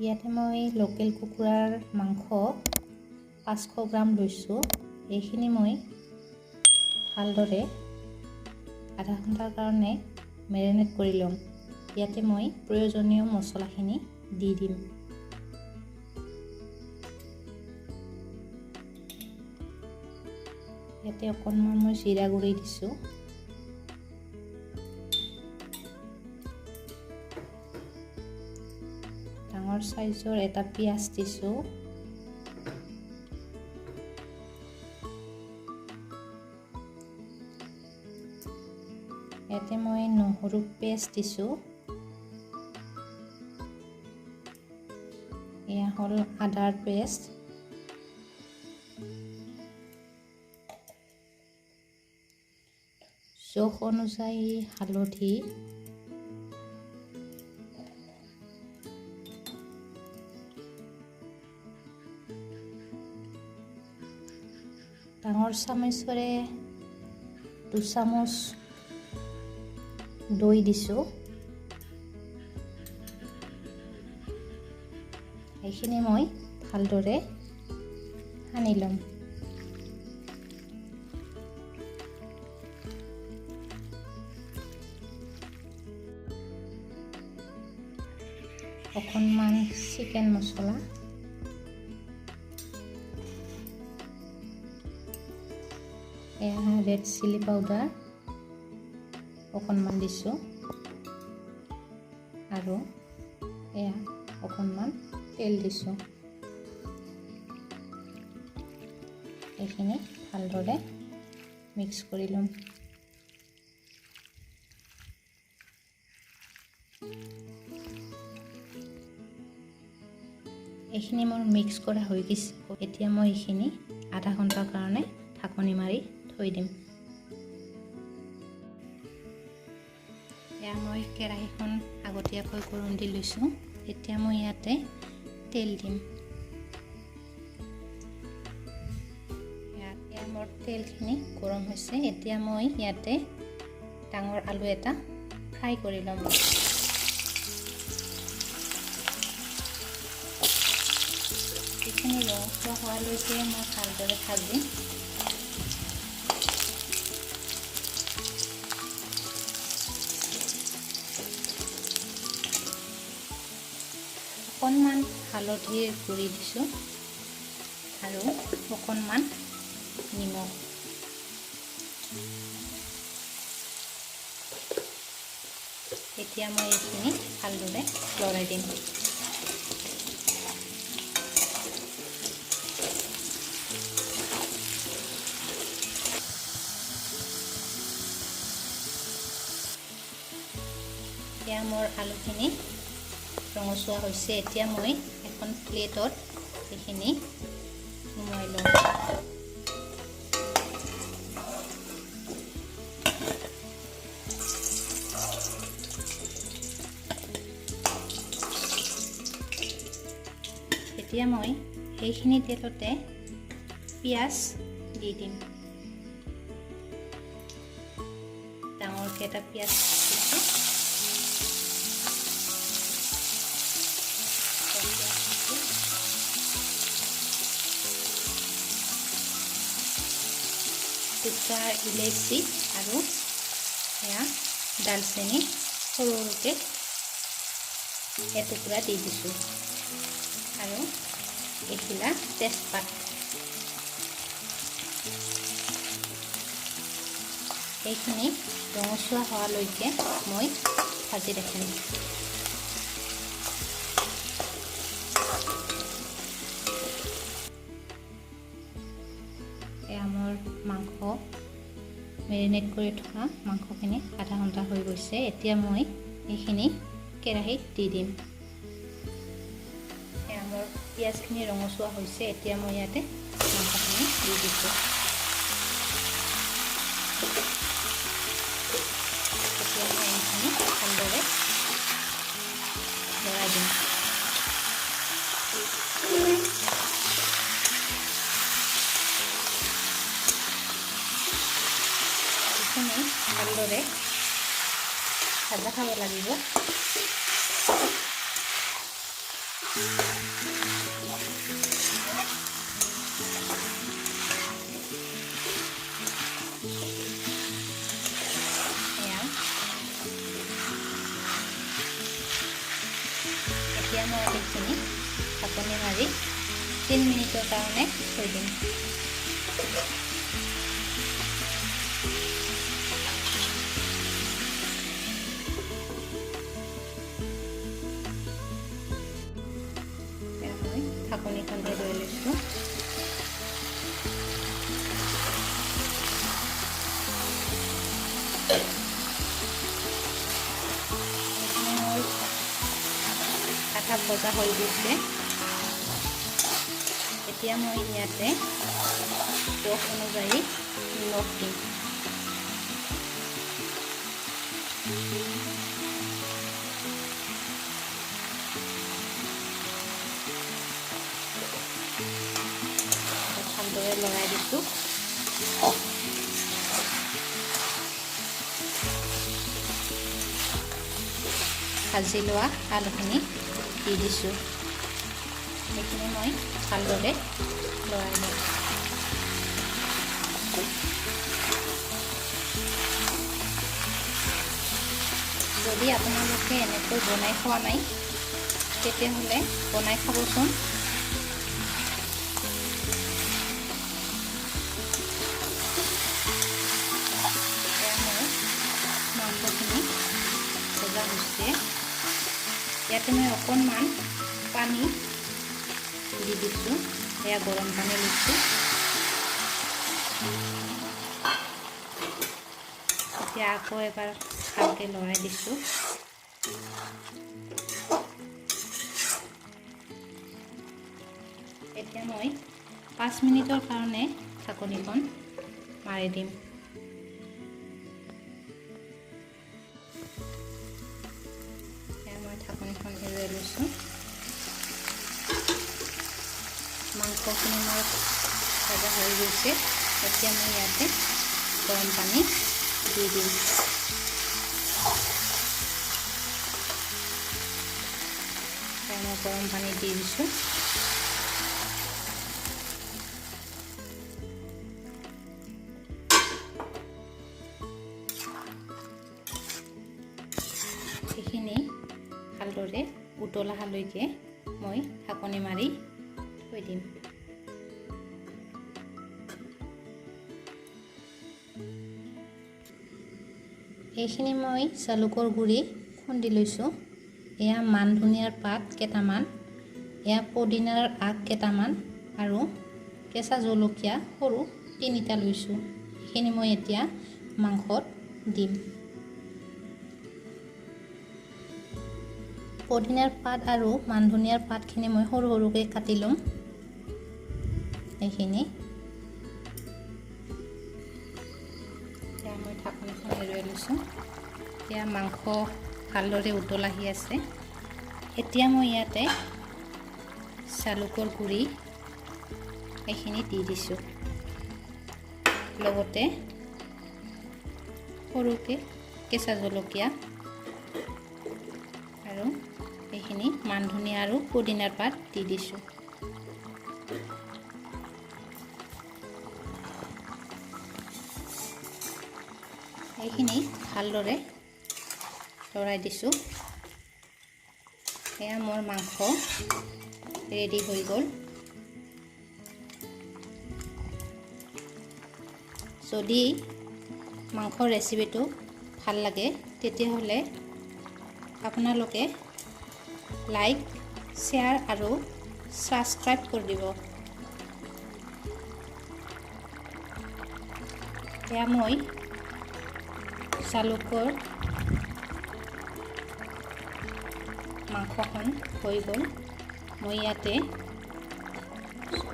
ইয়াতে মই লোকেল কুকুৰাৰ মাংস 500 গ্ৰাম লৈছোঁ। এইখিনি মই ভালদৰে আধা ঘণ্টাৰ কাৰণে মেৰিনেট কৰি ল'ম। ইয়াতে মই প্ৰয়োজনীয় মছলাখিনি দি দিম। ইয়াতে অকণমান মই জিৰা গুড়ি দিছোঁ। ডাঙৰ সাইজৰ এটা পিঁয়াজ দিছোঁ। ইয়াতে মই নহৰু পেষ্ট দিছোঁ। এয়া হ'ল আদাৰ পেষ্ট। জোখ অনুযায়ী হালধি, ডাঙৰ চামুচেৰে 2 চামুচ দৈ দিছোঁ। এইখিনি মই ভালদৰে সানি ল'ম। অকণমান চিকেন মছলা, এয়া ৰেড চিলি পাউডাৰ অকণমান দিছোঁ আৰু এয়া অকণমান তেল দিছোঁ। এইখিনি ভালদৰে মিক্স কৰি ল'ম। এইখিনি মোৰ মিক্স কৰা হৈ গৈছে। এতিয়া মই এইখিনি আধা ঘণ্টাৰ কাৰণে ঢাকনি মাৰি থৈ দিম। এয়া মই কেৰাহীখন আগতীয়াকৈ গৰম দি লৈছোঁ। এতিয়া মই ইয়াতে তেল দিম। এয়া মোৰ তেলখিনি গৰম হৈছে। এতিয়া মই ইয়াতে ডাঙৰ আলু এটা ফ্ৰাই কৰি ল'ম। এইখিনি ৰঙচুৱা হোৱালৈকে মই ভালদৰে ভাজিম। অকণমান হালধিৰ গুড়ি দিছোঁ আৰু অকণমান নিমখ। এতিয়া মই এইখিনি ভালদৰে লৰাই দিম। এতিয়া মোৰ আলুখিনি ৰঙচুৱা হৈছে। এতিয়া মই এখন প্লেটত এইখিনি সুমুৱাই লওঁ। এতিয়া মই এইখিনি তেলতে পিঁয়াজ দি দিম। ডাঙৰকৈ এটা পিঁয়াজ দিছোঁ। দুটা ইলাচি আৰু এয়া দালচেনি সৰু সৰুকৈ এটুকুৰা দি দিছোঁ আৰু এখিলা তেজপাত। এইখিনি ৰঙচুৱা হোৱালৈকে মই ভাজি ৰাখিম। এয়া মোৰ মাংস মেৰিনেট কৰি থোৱা মাংসখিনি আধা ঘণ্টা হৈ গৈছে। এতিয়া মই এইখিনি কেৰাহীত দি দিম। এয়া মোৰ পিঁয়াজখিনি ৰঙচুৱা হৈছে। এতিয়া মই ইয়াতে মাংসখিনি দি দিছোঁ। এতিয়া মই এইখিনি ভালদৰে লৰাই দিম। এইখিনি ভালদৰে ভাজা খাব লাগিব। এতিয়া মই এইখিনি ঢাকনি মাৰি 3 মিনিটৰ কাৰণে থৈ দিম। মই ঢাকনিখন লৈ লৈছোঁ। আধা ভজা হৈ গৈছে। এতিয়া মই ইয়াতে জোখ অনুযায়ী নিমখ দিম। ভালদৰে লৰাই দিছোঁ। ভাজি লোৱা আলুখিনি দি দিছোঁ। এইখিনি মই ভালদৰে লৰাই দিম। যদি আপোনালোকে এনেকৈ বনাই খোৱা নাই তেতিয়াহ'লে বনাই খাবচোন। মাংসখিনি ভজা হৈছে। ইয়াতে মই অকণমান পানী দি দিছোঁ। এয়া গৰম পানী লৈছোঁ। এতিয়া আকৌ এবাৰ ভালকৈ লৰাই দিছোঁ। এতিয়া মই 5 মিনিটৰ কাৰণে ঢাকনিখন মাৰি দিম। মই ঢাকনিখন এৰুৱাই লৈছোঁ। মাংসখিনি মোৰ ভজা হৈ গৈছে। এতিয়া মই ইয়াতে গৰম পানী দি দিম। মই গৰম পানী দি দিছোঁ। এইখিনি ভালদৰে উতলালৈকে মই ঢাকনি মাৰি থৈ দিম। এইখিনি মই জালুকৰ গুড়ি খুন্দি লৈছোঁ। এয়া মান ধনিয়াৰ পাত কেইটামান, এয়া পদিনাৰ আগ কেইটামান আৰু কেঁচা জলকীয়া সৰু 3টা লৈছোঁ। এইখিনি মই এতিয়া মাংসত দিম। পদিনাৰ পাত আৰু মান ধনিয়াৰ পাতখিনি মই সৰু সৰুকৈ কাটি ল'ম। এইখিনি এতিয়া মই ঢাকনিখন এৰুৱাই লৈছোঁ। এতিয়া মাংস ভালদৰে উতল আহি আছে। এতিয়া মই ইয়াতে জালুকৰ গুড়ি এইখিনি দি দিছোঁ। লগতে সৰুকৈ কেঁচা জলকীয়া আৰু এইখিনি মান ধনিয়া আৰু পদিনাৰ পাত দি দিছোঁ। এইখিনি ভালদৰে লৰাই দিছোঁ। এয়া মোৰ মাংস ৰেডি হৈ গ'ল। যদি মাংসৰ ৰেচিপিটো ভাল লাগে তেতিয়াহ'লে আপোনালোকে লাইক, শ্বেয়াৰ আৰু ছাবস্ক্ৰাইব কৰি দিব। এয়া মই জালুকৰ মাংসখন হৈ গ'ল। মই ইয়াতে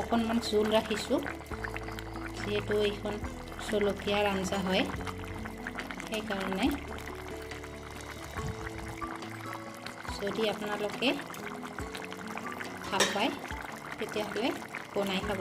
অকণমান জোল ৰাখিছোঁ, যিহেতু এইখন জলকীয়াৰ আঞ্জা হয়, সেইকাৰণে। যদি আপোনালোকে ভাল পায় তেতিয়াহ'লে বনাই খাব।